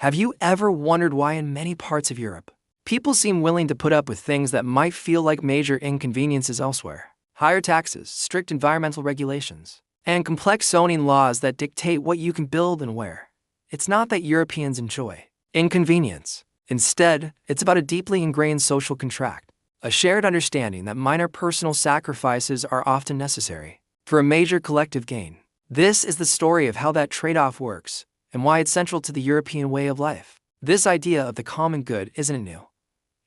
Have you ever wondered why in many parts of Europe, people seem willing to put up with things that might feel like major inconveniences elsewhere? Higher taxes, strict environmental regulations, and complex zoning laws that dictate what you can build and where. It's not that Europeans enjoy inconvenience. Instead, it's about a deeply ingrained social contract, a shared understanding that minor personal sacrifices are often necessary for a major collective gain. This is the story of how that trade-off works and why it's central to the European way of life. This idea of the common good isn't new.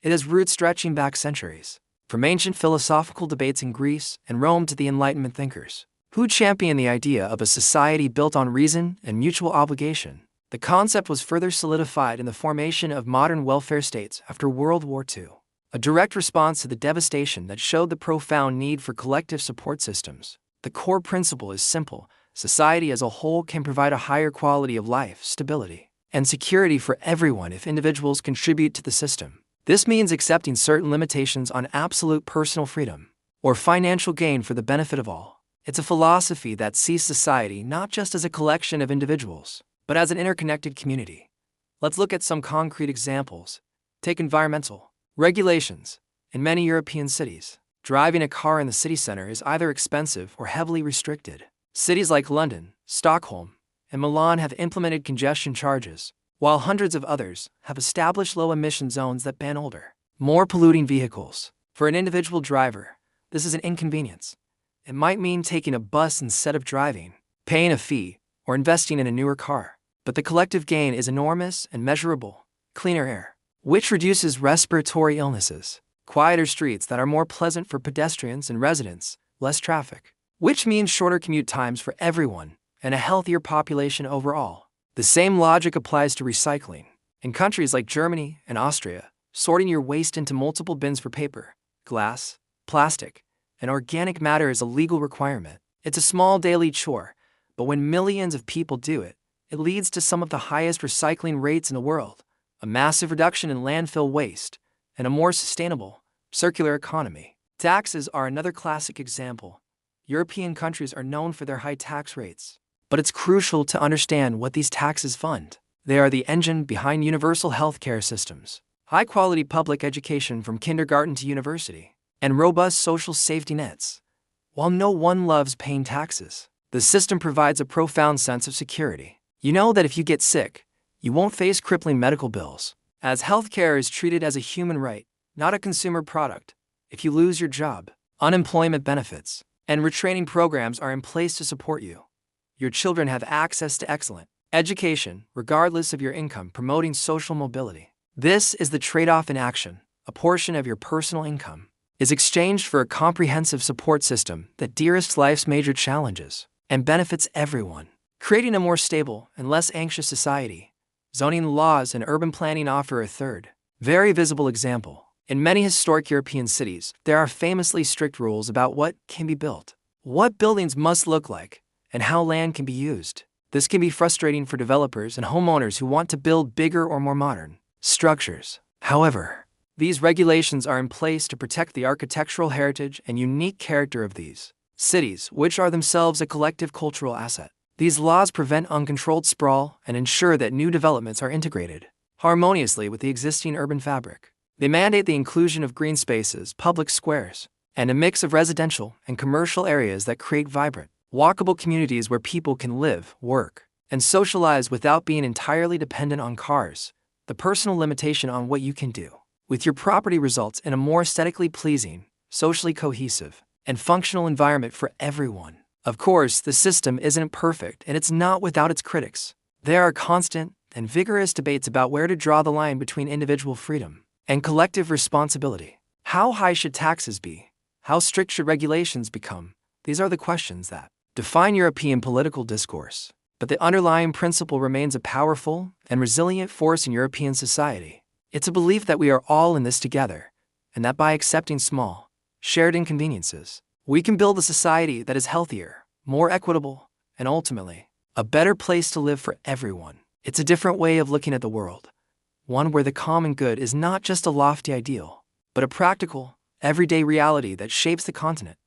It has roots stretching back centuries, from ancient philosophical debates in Greece and Rome to the Enlightenment thinkers, who championed the idea of a society built on reason and mutual obligation. The concept was further solidified in the formation of modern welfare states after World War II, a direct response to the devastation that showed the profound need for collective support systems. The core principle is simple: society as a whole can provide a higher quality of life, stability, and security for everyone if individuals contribute to the system. This means accepting certain limitations on absolute personal freedom or financial gain for the benefit of all. It's a philosophy that sees society not just as a collection of individuals, but as an interconnected community. Let's look at some concrete examples. Take environmental regulations. In many European cities, driving a car in the city center is either expensive or heavily restricted. Cities like London, Stockholm, and Milan have implemented congestion charges, while hundreds of others have established low-emission zones that ban older, more polluting vehicles. For an individual driver, this is an inconvenience. It might mean taking a bus instead of driving, paying a fee, or investing in a newer car. But the collective gain is enormous and measurable: cleaner air, which reduces respiratory illnesses; quieter streets that are more pleasant for pedestrians and residents; less traffic, which means shorter commute times for everyone, and a healthier population overall. The same logic applies to recycling. In countries like Germany and Austria, sorting your waste into multiple bins for paper, glass, plastic, and organic matter is a legal requirement. It's a small daily chore, but when millions of people do it, it leads to some of the highest recycling rates in the world, a massive reduction in landfill waste, and a more sustainable, circular economy. Taxes are another classic example. European countries are known for their high tax rates, but it's crucial to understand what these taxes fund. They are the engine behind universal healthcare systems, high-quality public education from kindergarten to university, and robust social safety nets. While no one loves paying taxes, the system provides a profound sense of security. You know that if you get sick, you won't face crippling medical bills, as healthcare is treated as a human right, not a consumer product. If you lose your job, unemployment benefits and retraining programs are in place to support you. Your children have access to excellent education, regardless of your income, promoting social mobility. This is the trade-off in action. A portion of your personal income is exchanged for a comprehensive support system that de-risks life's major challenges and benefits everyone, creating a more stable and less anxious society. Zoning laws and urban planning offer a third, very visible example. In many historic European cities, there are famously strict rules about what can be built, what buildings must look like, and how land can be used. This can be frustrating for developers and homeowners who want to build bigger or more modern structures. However, these regulations are in place to protect the architectural heritage and unique character of these cities, which are themselves a collective cultural asset. These laws prevent uncontrolled sprawl and ensure that new developments are integrated harmoniously with the existing urban fabric. They mandate the inclusion of green spaces, public squares, and a mix of residential and commercial areas that create vibrant, walkable communities where people can live, work, and socialize without being entirely dependent on cars. The personal limitation on what you can do with your property results in a more aesthetically pleasing, socially cohesive, and functional environment for everyone. Of course, the system isn't perfect, and it's not without its critics. There are constant and vigorous debates about where to draw the line between individual freedom and collective responsibility. How high should taxes be? How strict should regulations become? These are the questions that define European political discourse. But the underlying principle remains a powerful and resilient force in European society. It's a belief that we are all in this together, and that by accepting small, shared inconveniences, we can build a society that is healthier, more equitable, and ultimately, a better place to live for everyone. It's a different way of looking at the world, one where the common good is not just a lofty ideal, but a practical, everyday reality that shapes the continent.